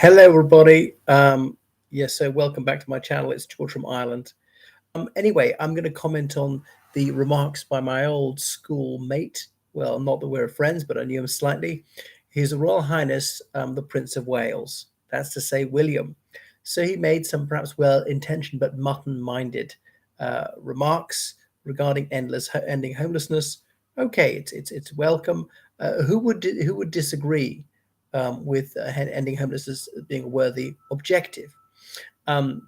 Hello, everybody. Yes, so welcome back to my channel. It's George from Ireland. Anyway, I'm going to comment on the remarks by my old school mate. Well, not that we're friends, but I knew him slightly. His Royal Highness, the Prince of Wales. That's to say, William. So he made some perhaps well-intentioned but mutton-minded remarks regarding ending homelessness. Okay, it's welcome. Who would disagree with ending homelessness being a worthy objective? Um,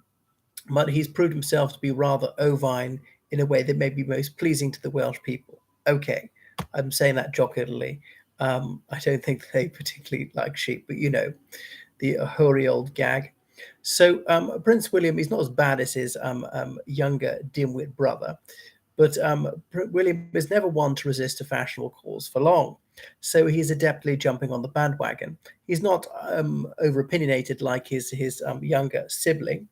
but he's proved himself to be rather ovine in a way that may be most pleasing to the Welsh people. Okay, I'm saying that jocularly. I don't think they particularly like sheep, but the hoary old gag. So Prince William is not as bad as his younger dimwit brother, but William is never one to resist a fashionable cause for long. So he's adeptly jumping on the bandwagon. He's not over opinionated like his younger sibling,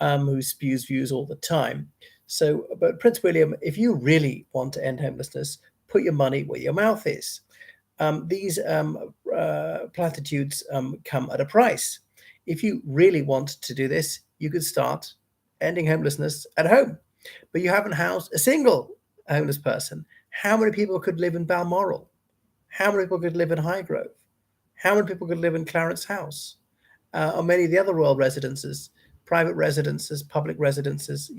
who spews views all the time. So, but Prince William, if you really want to end homelessness, put your money where your mouth is. These platitudes come at a price. If you really want to do this, you could start ending homelessness at home, but you haven't housed a single homeless person. How many people could live in Balmoral? How many people could live in Highgrove? How many people could live in Clarence House? Or many of the other royal residences, private residences, public residences,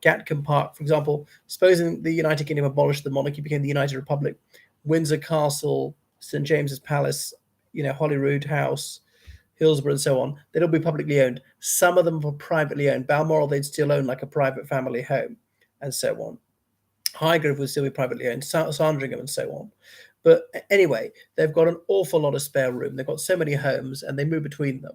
Gatcombe Park, for example. Supposing the United Kingdom abolished the monarchy, became the United Republic, Windsor Castle, St James's Palace, Holyrood House, Hillsborough, and so on, they'd all be publicly owned. Some of them were privately owned. Balmoral, they'd still own like a private family home, and so on. Highgrove would still be privately owned, Sandringham, and so on. But anyway, they've got an awful lot of spare room. They've got so many homes, and they move between them.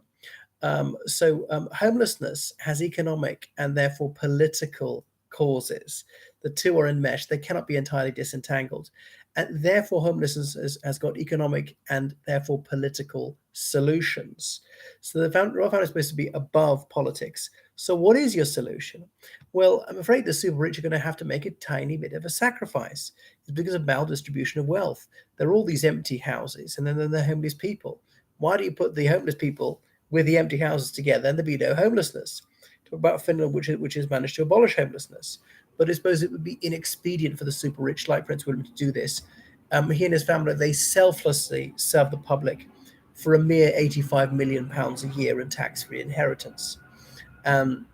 Homelessness has economic and therefore political causes. The two are enmeshed. They cannot be entirely disentangled. And therefore, homelessness has got economic and therefore political solutions. So the Royal Family is supposed to be above politics. So what is your solution? Well, I'm afraid the super rich are going to have to make a tiny bit of a sacrifice. It's because of maldistribution of wealth. There are all these empty houses, and then there are the homeless people. Why do you put the homeless people with the empty houses together, and there'd be no homelessness? Talk about Finland, which has managed to abolish homelessness. But I suppose it would be inexpedient for the super rich like Prince William to do this. He and his family, they selflessly serve the public for a mere £85 million a year in tax-free inheritance. Um,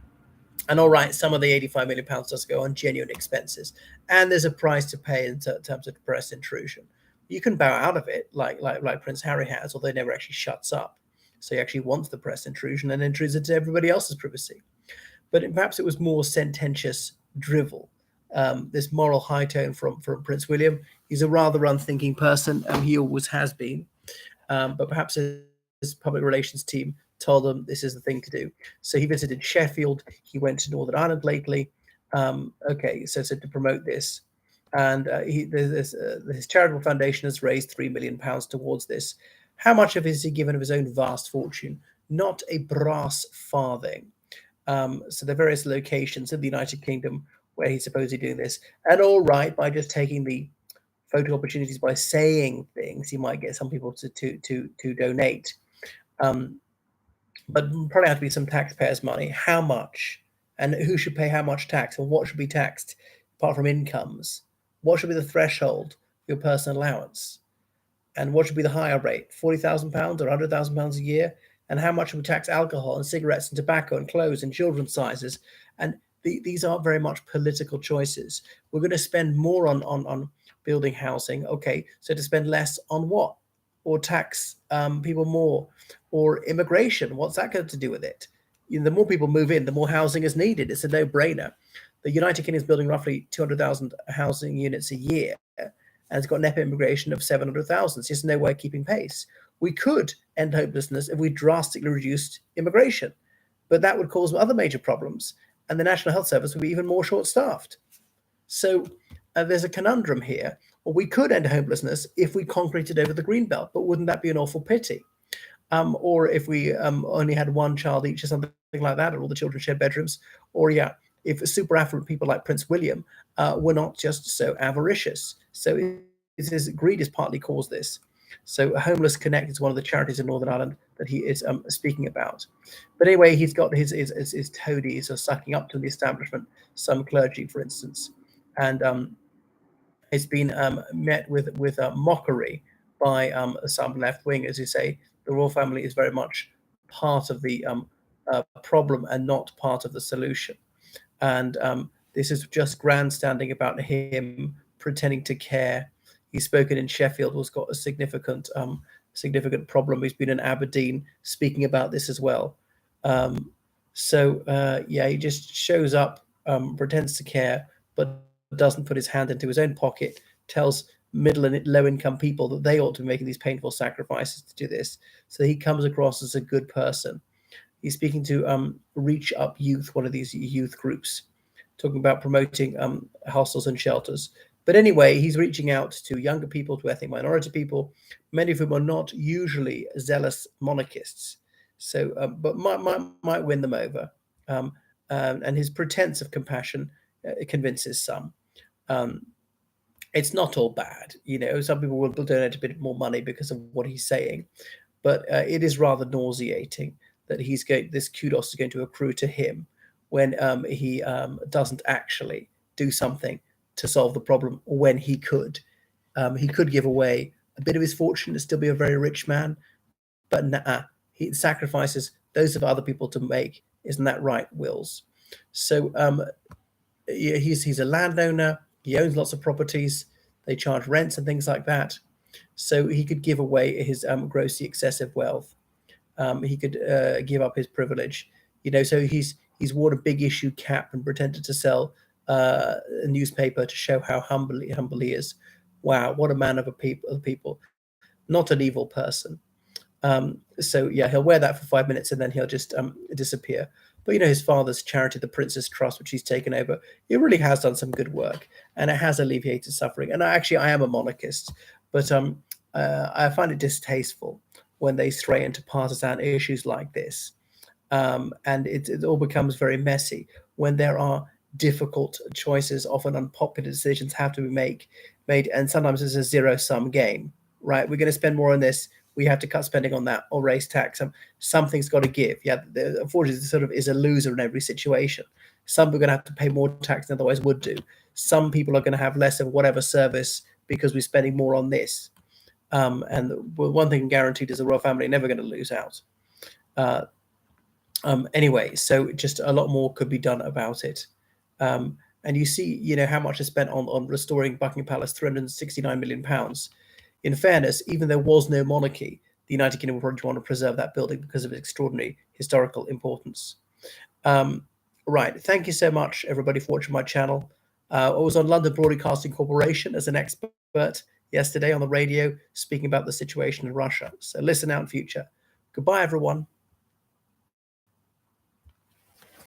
and all right, some of the £85 million does go on genuine expenses, and there's a price to pay in terms of press intrusion. You can bow out of it, like Prince Harry has, although he never actually shuts up. So he actually wants the press intrusion and intrudes into everybody else's privacy. But perhaps it was more sententious drivel. This moral high tone from Prince William. He's a rather unthinking person, and he always has been. But perhaps his public relations team told him this is the thing to do. So he visited Sheffield. He went to Northern Ireland lately. So to promote this, and his charitable foundation has raised £3 million towards this. How much of it has he given of his own vast fortune? Not a brass farthing. So the various locations in the United Kingdom where he's supposedly doing this, and all right, by just taking the photo opportunities by saying things, he might get some people to donate. Um, but probably have to be some taxpayers' money. How much, and who should pay how much tax, and what should be taxed apart from incomes? What should be the threshold for your personal allowance? And what should be the higher rate, £40,000 or £100,000 a year? And how much should we tax alcohol and cigarettes and tobacco and clothes and children's sizes? And these are very much political choices. We're going to spend more on building housing. Okay, so to spend less on what? Or tax people more? Or immigration? What's that got to do with it? The more people move in, the more housing is needed. It's a no-brainer. The United Kingdom is building roughly 200,000 housing units a year, and it's got net immigration of 700,000. So there's no way of keeping pace. We could end hopelessness if we drastically reduced immigration, but that would cause other major problems, and the National Health Service would be even more short-staffed. So there's a conundrum here. Or we could end homelessness if we concreted over the green belt, but wouldn't that be an awful pity? Or if we only had one child each or something like that, or all the children shared bedrooms, or if super affluent people like Prince William were not just so avaricious. So greed has partly caused this. So Homeless Connect is one of the charities in Northern Ireland that he is speaking about. But anyway, he's got his toadies are sucking up to the establishment, some clergy, for instance, and it's been met with mockery by some left wingers who say the royal family is very much part of the problem and not part of the solution. And this is just grandstanding about him pretending to care. He's spoken in Sheffield, who's got a significant problem. He's been in Aberdeen speaking about this as well. Yeah, he just shows up, pretends to care, but doesn't put his hand into his own pocket. Tells middle and low income people that they ought to be making these painful sacrifices to do this. So he comes across as a good person. He's speaking to Reach Up Youth, one of these youth groups, talking about promoting hostels and shelters. But anyway, he's reaching out to younger people, to ethnic minority people, many of whom are not usually zealous monarchists. So, but might win them over. And his pretense of compassion convinces some. It's not all bad, Some people will donate a bit more money because of what he's saying, but it is rather nauseating that this kudos is going to accrue to him when he doesn't actually do something to solve the problem when he could. He could give away a bit of his fortune and still be a very rich man, but he sacrifices those of other people to make. Isn't that right, Wills? So he's a landowner. He owns lots of properties. They charge rents and things like that. So he could give away his grossly excessive wealth. He could give up his privilege. So he's worn a big issue cap and pretended to sell a newspaper to show how humble he is. Wow, what a man of the people, not an evil person. So yeah, he'll wear that for 5 minutes and then he'll just disappear. But his father's charity, the Prince's Trust, which he's taken over, it really has done some good work and it has alleviated suffering. And I am a monarchist, but I find it distasteful when they stray into partisan issues like this. And it all becomes very messy when there are difficult choices, often unpopular decisions have to be made, and sometimes it's a zero-sum game, right? We're going to spend more on this, we have to cut spending on that, or raise tax. Something's got to give. Yeah, unfortunately, sort of is a loser in every situation. Some are going to have to pay more tax than otherwise would do. Some people are going to have less of whatever service because we're spending more on this. And one thing guaranteed is the royal family are never going to lose out. Anyway, so just a lot more could be done about it. And you see, how much is spent on restoring Buckingham Palace, £369 million. In fairness, even there was no monarchy, the United Kingdom would probably want to preserve that building because of its extraordinary historical importance. Right, thank you so much, everybody, for watching my channel. I was on London Broadcasting Corporation as an expert yesterday on the radio, speaking about the situation in Russia. So listen out in future. Goodbye, everyone.